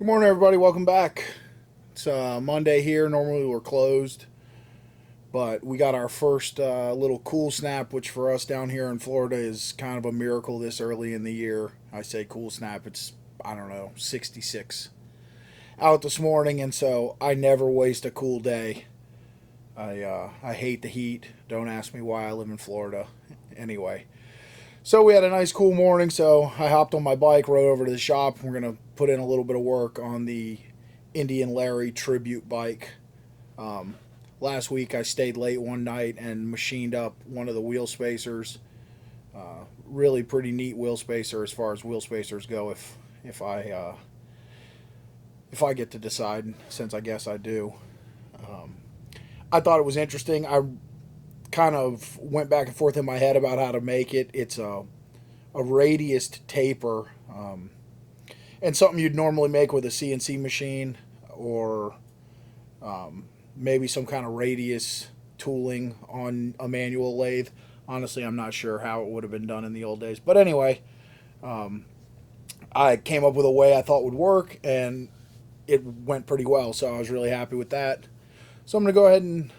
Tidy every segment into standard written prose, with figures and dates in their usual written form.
Good morning, everybody. Welcome back. It's Monday here. Normally we're closed, but we got our first little cool snap, which for us down here in Florida is kind of a miracle this early in the year. I say cool snap. It's, I don't know, 66 out this morning, and so I never waste a cool day. I hate the heat. Don't ask me why I live in Florida. Anyway, so we had a nice cool morning, so I hopped on my bike, rode over to the shop. We're going to put in a little bit of work on the Indian Larry tribute bike. Last week I stayed late one night and machined up one of the wheel spacers. Really pretty neat wheel spacer as far as wheel spacers go if I get to decide, since I guess I do. I thought it was interesting. I kind of went back and forth in my head about how to make it. It's a radiused taper, and something you'd normally make with a CNC machine, or maybe some kind of radius tooling on a manual lathe. Honestly, I'm not sure how it would have been done in the old days. But anyway, I came up with a way I thought would work, and it went pretty well, so I was really happy with that. So I'm going to go ahead and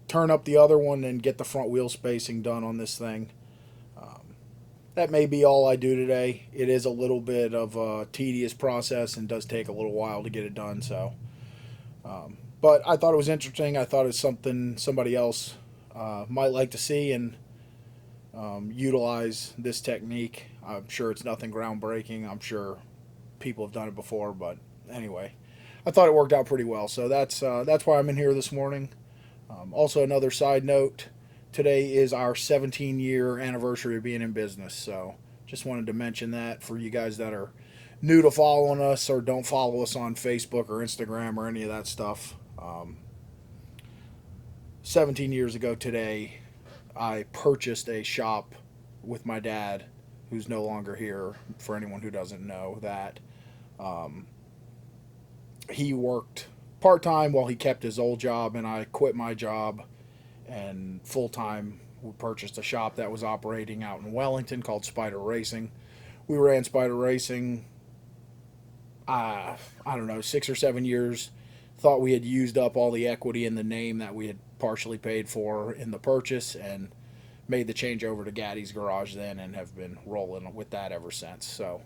turn up the other one and get the front wheel spacing done on this thing. That may be all I do today. It is a little bit of a tedious process and does take a little while to get it done. So, but I thought it was interesting. I thought it's something somebody else might like to see and utilize this technique. I'm sure it's nothing groundbreaking. I'm sure people have done it before, but anyway, I thought it worked out pretty well. So that's why I'm in here this morning. Also, another side note, today is our 17-year anniversary of being in business. So just wanted to mention that for you guys that are new to following us or don't follow us on Facebook or Instagram or any of that stuff. 17 years ago today, I purchased a shop with my dad, who's no longer here, for anyone who doesn't know that. He worked part-time while he kept his old job, and I quit my job, and full-time we purchased a shop that was operating out in Wellington called Spider Racing. We ran Spider Racing, I don't know, 6 or 7 years. Thought we had used up all the equity in the name that we had partially paid for in the purchase, and made the change over to Gaddy's Garage then, and have been rolling with that ever since. So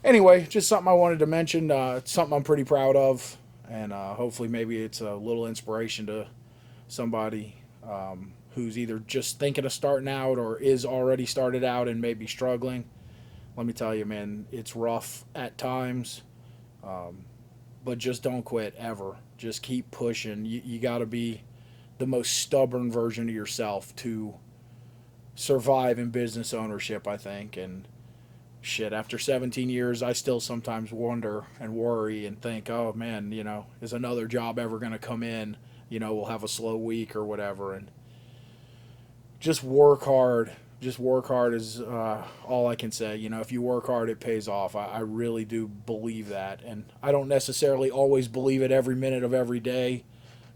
anyway, just something I wanted to mention. It's something I'm pretty proud of, and hopefully maybe it's a little inspiration to somebody who's either just thinking of starting out or is already started out and may be struggling. Let me tell you, man, it's rough at times, but just don't quit ever. Just keep pushing. You got to be the most stubborn version of yourself to survive in business ownership, I think. And shit, after 17 years, I still sometimes wonder and worry and think, oh man, is another job ever going to come in? We'll have a slow week or whatever. And just work hard. Just work hard is all I can say. If you work hard, it pays off. I really do believe that. And I don't necessarily always believe it every minute of every day.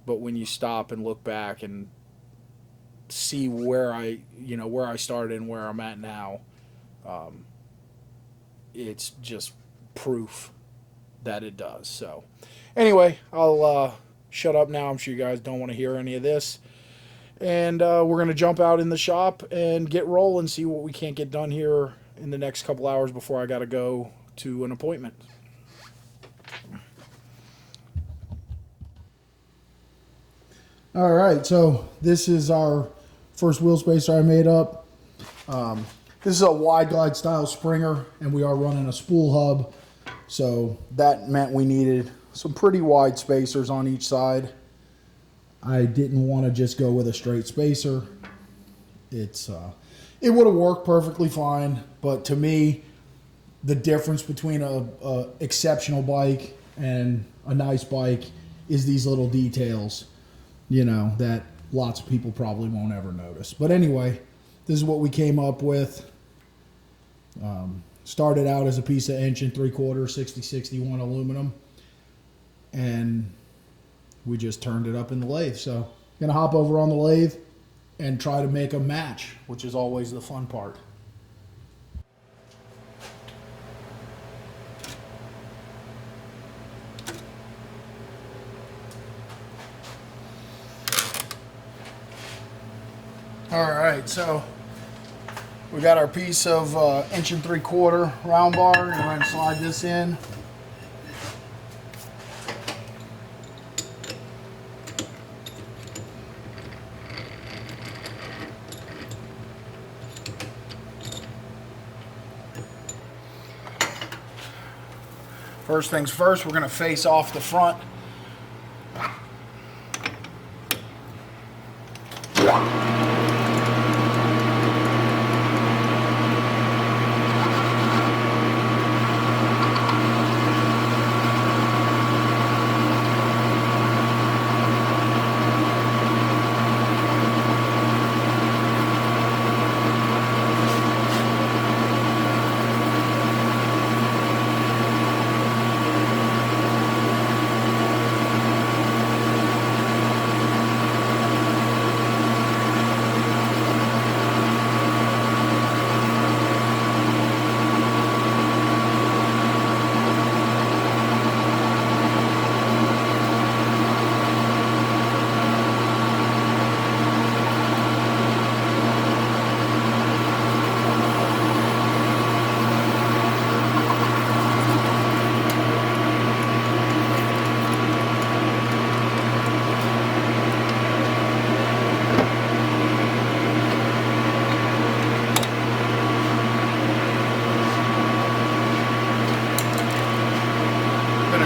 But when you stop and look back and see where I started and where I'm at now, it's just proof that it does. So anyway, I'll shut up now. I'm sure you guys don't want to hear any of this. And we're going to jump out in the shop and get rolling, see what we can't get done here in the next couple hours before I got to go to an appointment. All right, so this is our first wheel spacer I made up. This is a wide glide style Springer, and we are running a spool hub. So that meant we needed some pretty wide spacers on each side. I didn't want to just go with a straight spacer. It would have worked perfectly fine, but to me, the difference between a exceptional bike and a nice bike is these little details, that lots of people probably won't ever notice. But anyway, this is what we came up with. Started out as a piece of 1 3/4 6061 aluminum, and we just turned it up in the lathe. So I'm gonna hop over on the lathe and try to make a match, which is always the fun part. All right, so we got our piece of 1 3/4 round bar. We're going to slide this in. First things first, we're going to face off the front.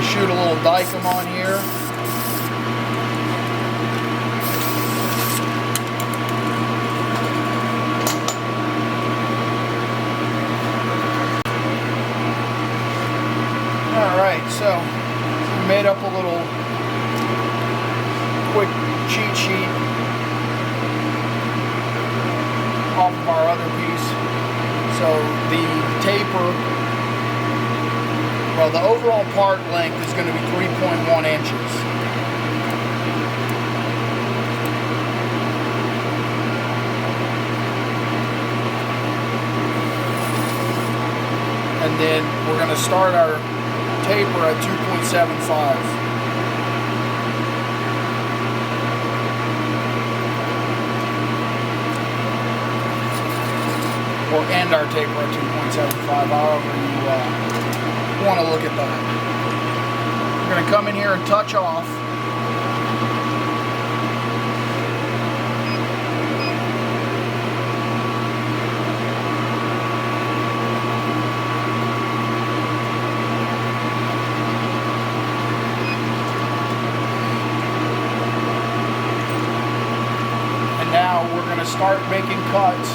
Shoot a little dicum on here. Alright, so we made up a little quick cheat sheet off of our other piece. So the taper, well, the overall part length is going to be 3.1 inches. And then we're going to start our taper at 2.75. Or end our taper at 2.75, however you want to look at that. We're going to come in here and touch off. And now we're going to start making cuts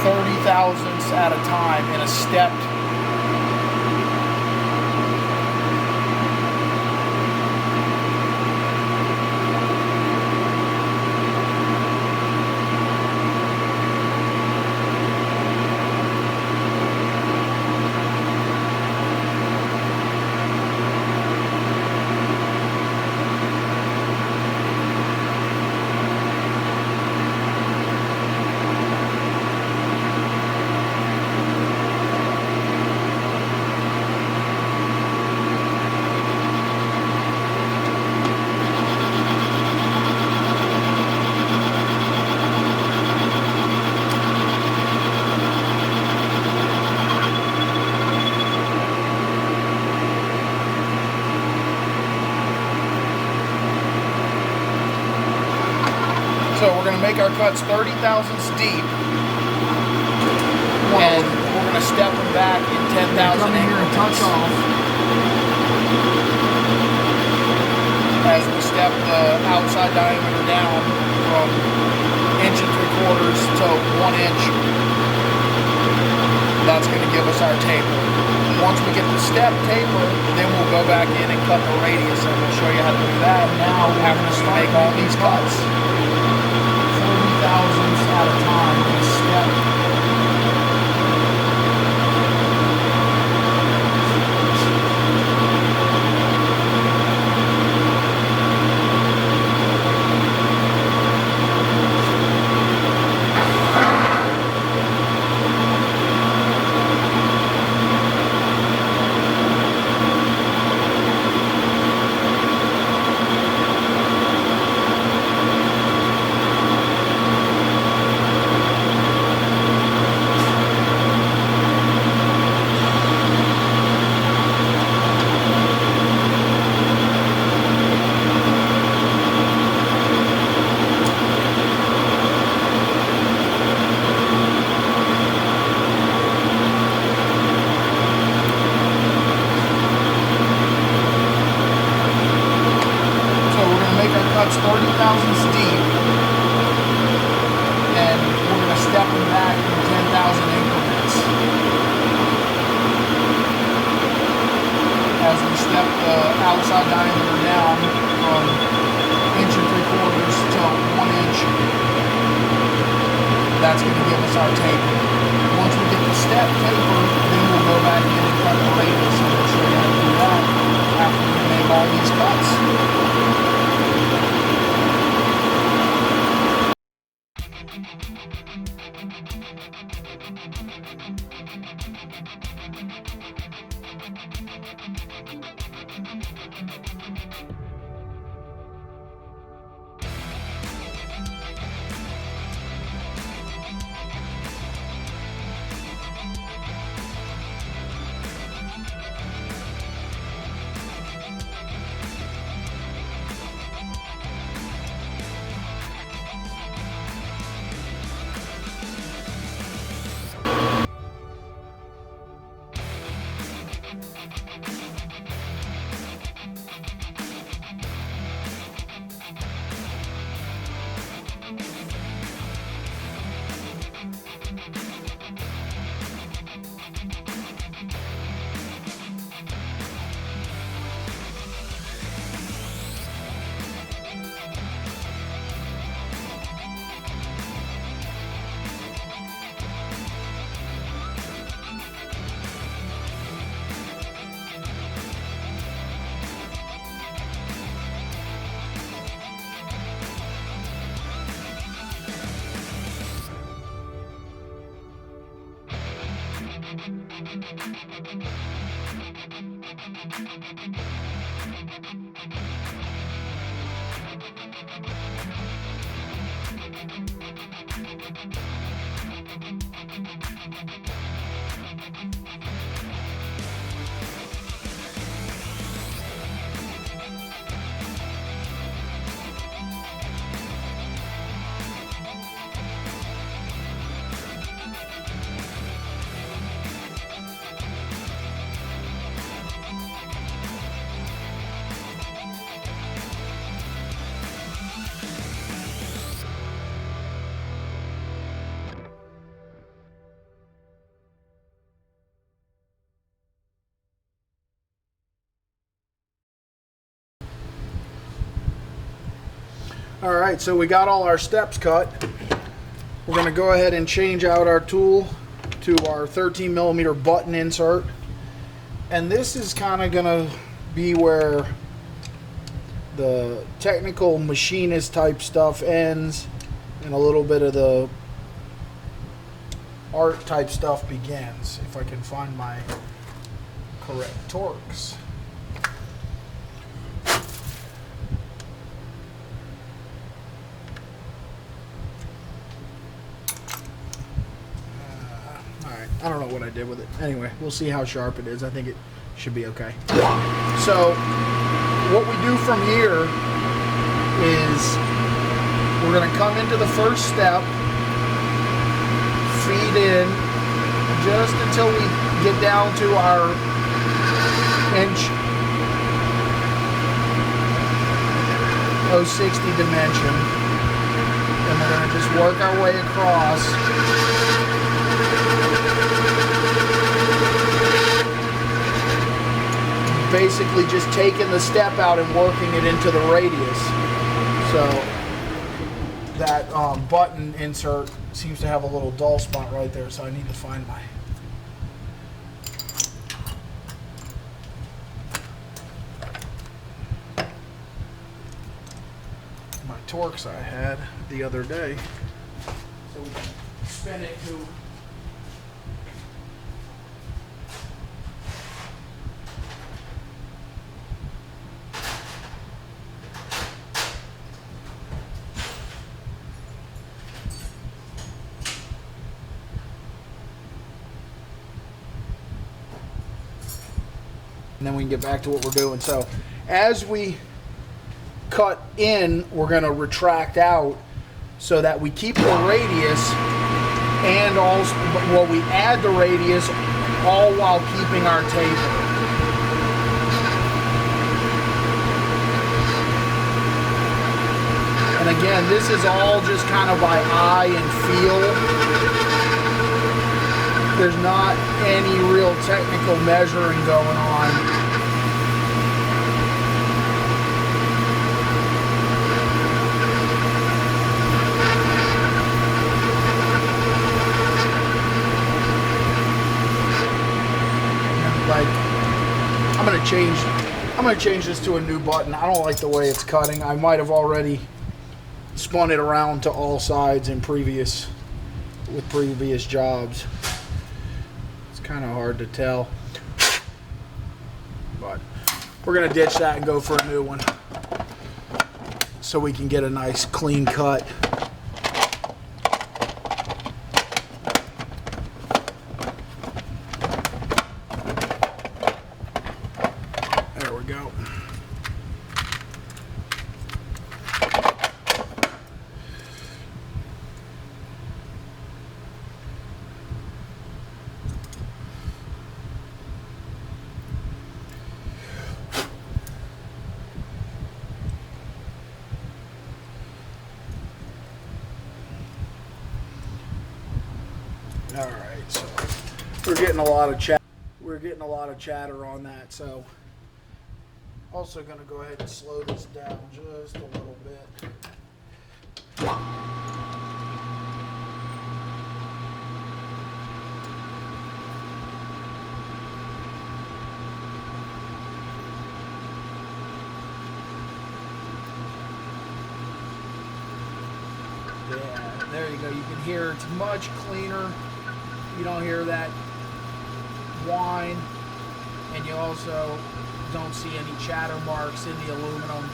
30 thousandths at a time in a stepped So we're going to make our cuts 30 thousandths deep, and we're going to step them back in 10,000 increments. Touch off as we step the outside diameter down from 1 3/4 to 1 inch. That's going to give us our taper. Once we get the step taper, then we'll go back in and cut the radius, and we'll show you how to do that. Now, after we make all these cuts, 30 thousandths at a time in a step. outside diameter down from 1.75 to 1 inch. That's going to give us our taper. Once we get the step taper, then we'll go back in and cut the radius, and we'll show you how to do that after we make all these cuts. Alright, so we got all our steps cut. We're going to go ahead and change out our tool to our 13mm button insert. And this is kind of going to be where the technical machinist type stuff ends and a little bit of the art type stuff begins, if I can find my correct torques. I don't know what I did with it. Anyway, we'll see how sharp it is. I think it should be okay. So, what we do from here is we're going to come into the first step, feed in just until we get down to our inch 060 dimension. And we're going to just work our way across. Basically just taking the step out and working it into the radius. So that button insert seems to have a little dull spot right there, so I need to find my torques I had the other day. So we can spin it to and then we can get back to what we're doing. So as we cut in, we're going to retract out so that we keep the radius and also, well, we add the radius all while keeping our taper. And again, this is all just kind of by eye and feel. There's not any real technical measuring going on. Like, I'm gonna change this to a new button. I don't like the way it's cutting. I might have already spun it around to all sides with previous jobs. It's kind of hard to tell. But we're gonna ditch that and go for a new one so we can get a nice clean cut. There we go. All right, so we're getting a lot of chat. We're getting a lot of chatter on that, so also going to go ahead and slow this down just a little bit. Yeah, there you go. You can hear it's much cleaner. You don't hear that whine, and you also don't see any chatter marks in the aluminum.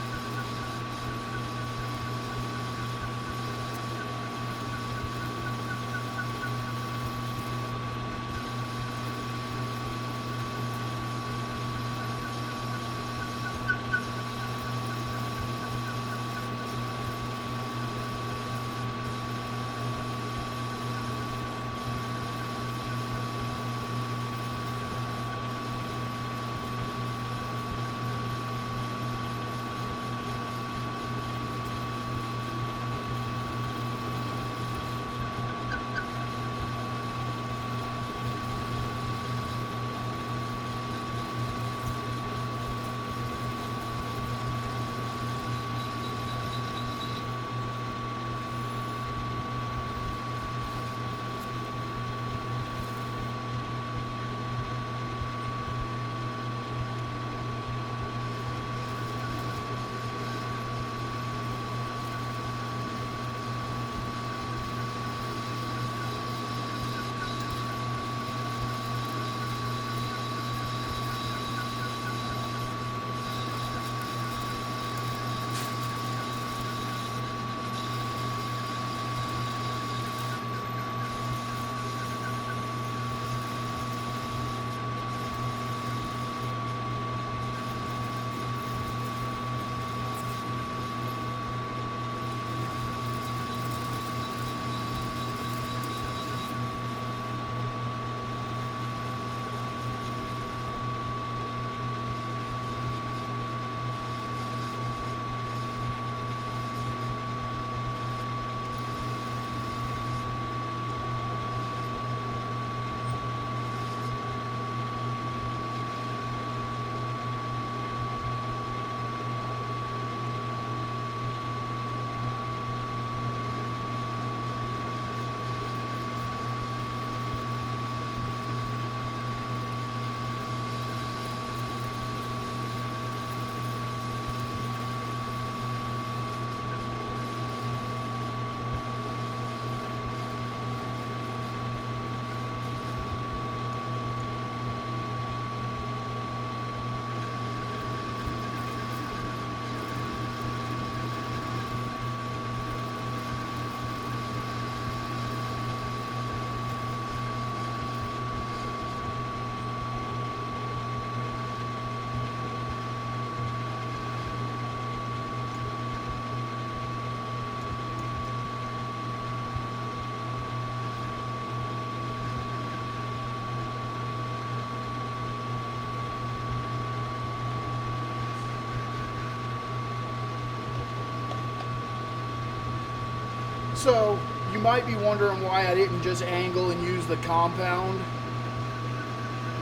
So you might be wondering why I didn't just angle and use the compound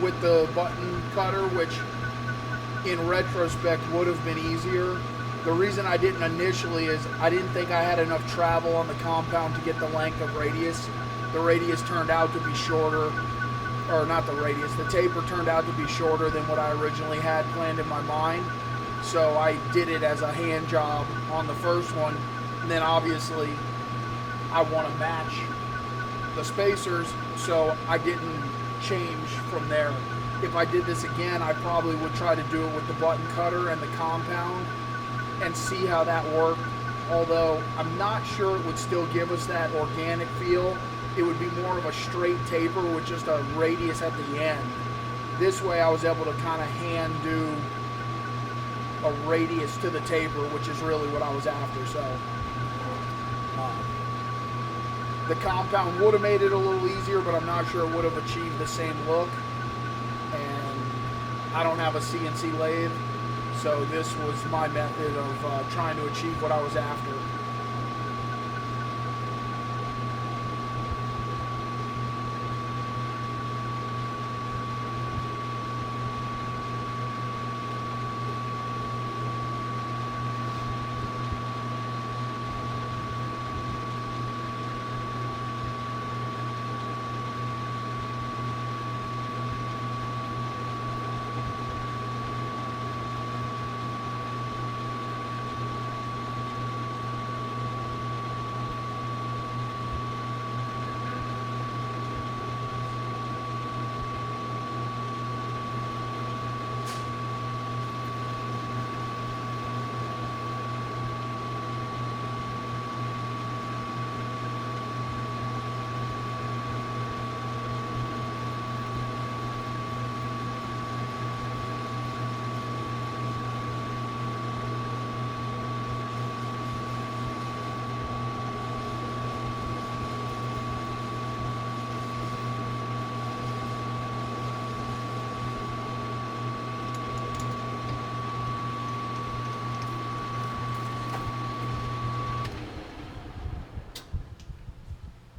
with the button cutter, which in retrospect would have been easier. The reason I didn't initially is I didn't think I had enough travel on the compound to get the length of radius. The radius turned out to be shorter or not the radius, the taper turned out to be shorter than what I originally had planned in my mind. So I did it as a hand job on the first one. And then obviously I want to match the spacers, so I didn't change from there. If I did this again, I probably would try to do it with the button cutter and the compound and see how that worked. Although I'm not sure it would still give us that organic feel. It would be more of a straight taper with just a radius at the end. This way I was able to kind of hand do a radius to the taper, which is really what I was after. So the compound would have made it a little easier, but I'm not sure it would have achieved the same look. And I don't have a CNC lathe, so this was my method of trying to achieve what I was after.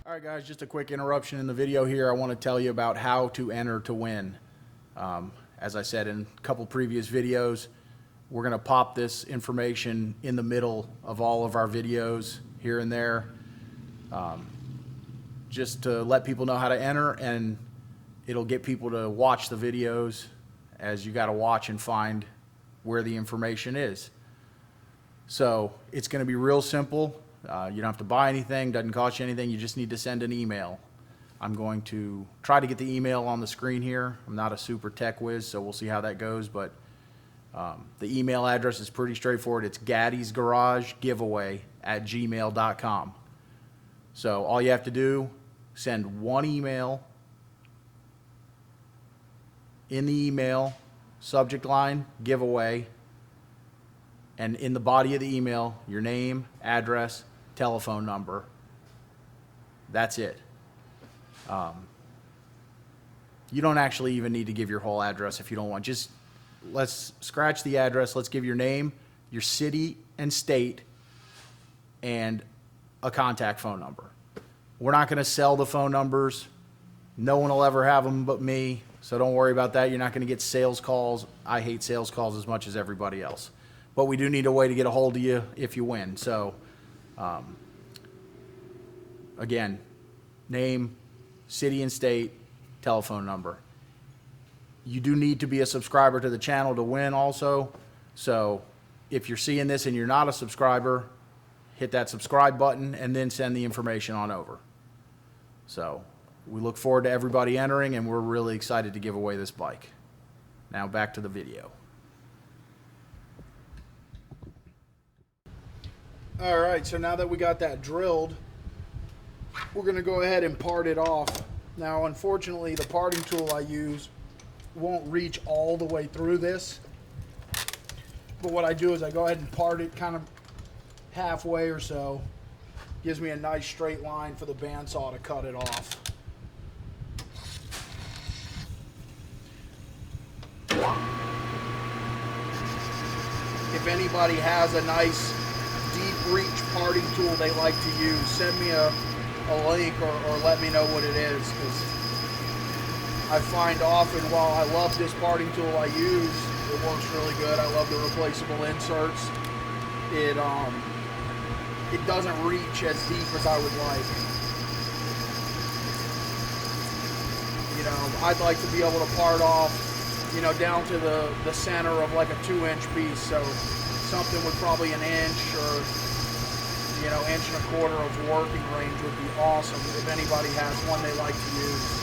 All right, guys, just a quick interruption in the video here. I want to tell you about how to enter to win. As I said in a couple previous videos, we're going to pop this information in the middle of all of our videos here and there, just to let people know how to enter, and it'll get people to watch the videos, as you got to watch and find where the information is. So it's going to be real simple. You don't have to buy anything, doesn't cost you anything, you just need to send an email. I'm going to try to get the email on the screen here. I'm not a super tech whiz, so we'll see how that goes, but the email address is pretty straightforward. It's gaddysgaragegiveaway@gmail.com. So all you have to do, send one email. In the email, subject line, giveaway, and in the body of the email, your name, address, telephone number. That's it. You don't actually even need to give your whole address if you don't want. Just let's scratch the address. Let's give your name, your city and state, and a contact phone number. We're not going to sell the phone numbers. No one will ever have them but me, so don't worry about that. You're not going to get sales calls. I hate sales calls as much as everybody else. But we do need a way to get a hold of you if you win. So, again, name, city and state, telephone number. You do need to be a subscriber to the channel to win also. So if you're seeing this and you're not a subscriber, hit that subscribe button and then send the information on over. So we look forward to everybody entering, and we're really excited to give away this bike. Now back to the video. All right, so now that we got that drilled, we're going to go ahead and part it off. Now, unfortunately, the parting tool I use won't reach all the way through this. But what I do is I go ahead and part it kind of halfway or so. Gives me a nice straight line for the bandsaw to cut it off. If anybody has a nice deep reach parting tool they like to use, send me a link or let me know what it is, because I find often, while I love this parting tool I use, it works really good. I love the replaceable inserts. It doesn't reach as deep as I would like. You know, I'd like to be able to part off, you know, down to the center of like a 2-inch piece. So something with probably an inch or, you know, inch and a quarter of working range would be awesome if anybody has one they like to use.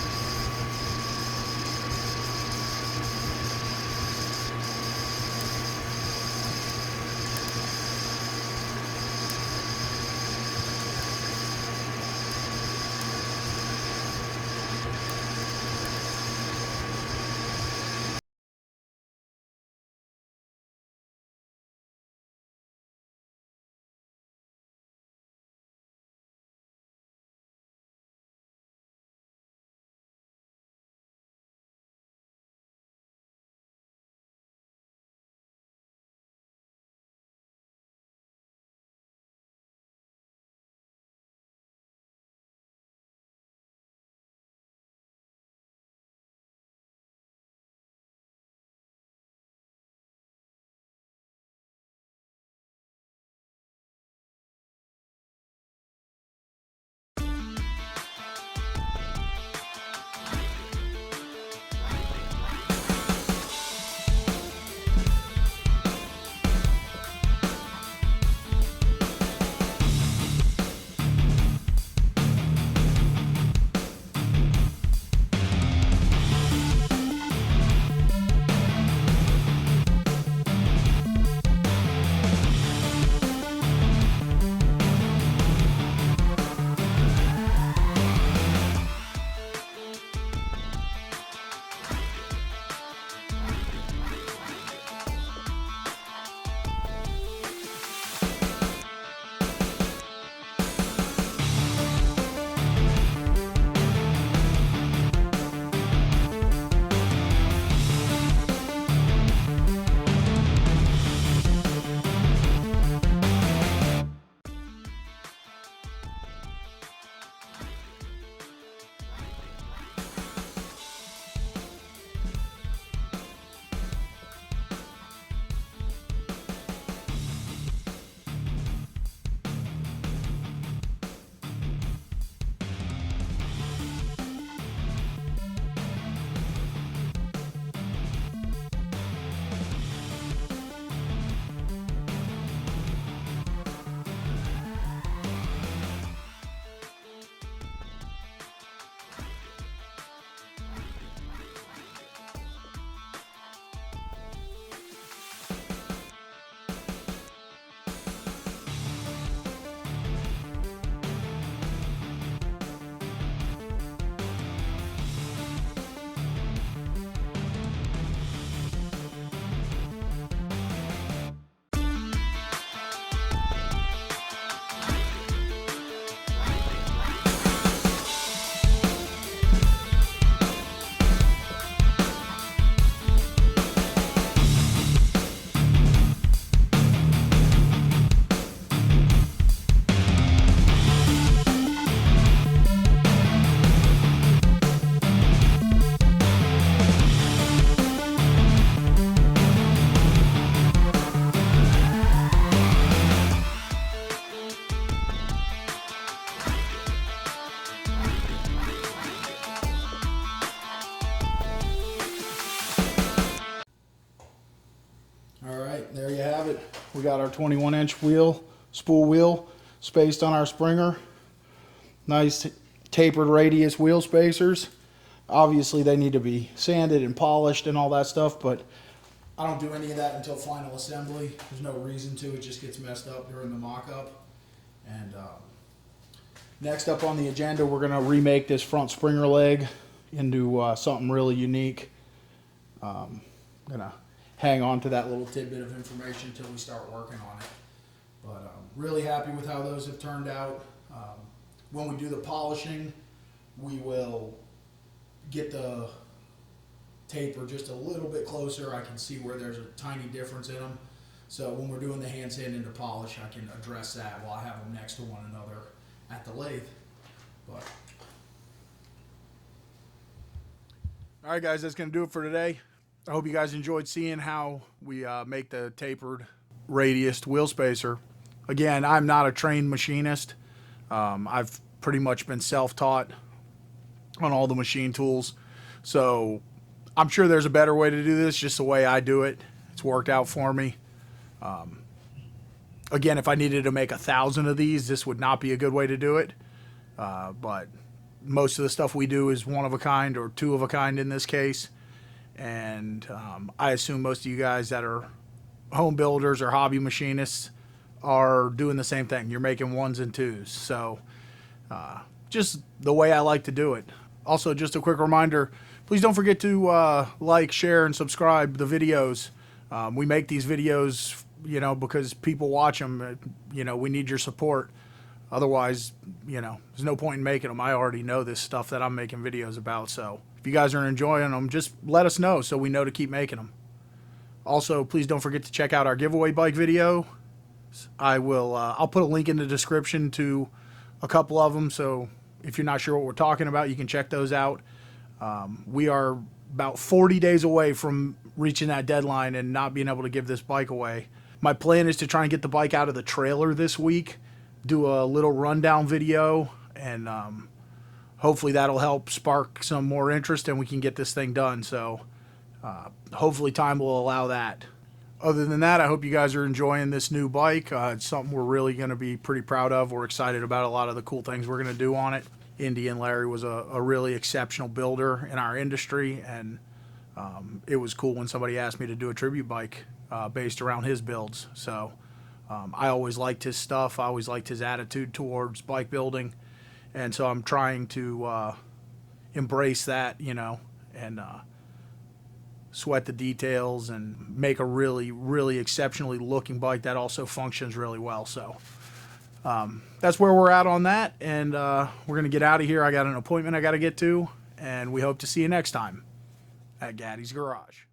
All right, there you have it. We got our 21-inch wheel, spool wheel, spaced on our Springer. Nice tapered radius wheel spacers. Obviously, they need to be sanded and polished and all that stuff, but I don't do any of that until final assembly. There's no reason to. It just gets messed up during the mock-up. And next up on the agenda, we're going to remake this front Springer leg into something really unique. I'm going to hang on to that little tidbit of information until we start working on it. But I'm really happy with how those have turned out. When we do the polishing, we will get the taper just a little bit closer. I can see where there's a tiny difference in them. So when we're doing the hand sand into polish, I can address that while I have them next to one another at the lathe. But all right, guys, that's going to do it for today. I hope you guys enjoyed seeing how we make the tapered radiused wheel spacer. Again, I'm not a trained machinist. I've pretty much been self-taught on all the machine tools. So I'm sure there's a better way to do this, just the way I do it. It's worked out for me. Again, if I needed to make 1,000 of these, this would not be a good way to do it. But most of the stuff we do is one of a kind or two of a kind in this case. And I assume most of you guys that are home builders or hobby machinists are doing the same thing. You're making ones and twos. So just the way I like to do it. Also, just a quick reminder, please don't forget to like, share, and subscribe the videos. We make these videos, because people watch them. We need your support. Otherwise, there's no point in making them. I already know this stuff that I'm making videos about. So if you guys are enjoying them, just let us know so we know to keep making them. Also, please don't forget to check out our giveaway bike video. I'll put a link in the description to a couple of them. So if you're not sure what we're talking about, you can check those out. We are about 40 days away from reaching that deadline and not being able to give this bike away. My plan is to try and get the bike out of the trailer this week, do a little rundown video, and hopefully that'll help spark some more interest and we can get this thing done. So hopefully time will allow that. Other than that, I hope you guys are enjoying this new bike. It's something we're really going to be pretty proud of. We're excited about a lot of the cool things we're going to do on it. Indy and Larry was a really exceptional builder in our industry, and it was cool when somebody asked me to do a tribute bike based around his builds. So I always liked his stuff. I always liked his attitude towards bike building, and so I'm trying to embrace that, and sweat the details and make a really, really exceptionally looking bike that also functions really well. So that's where we're at on that, and we're going to get out of here. I got an appointment I got to get to, and we hope to see you next time at Gaddy's Garage.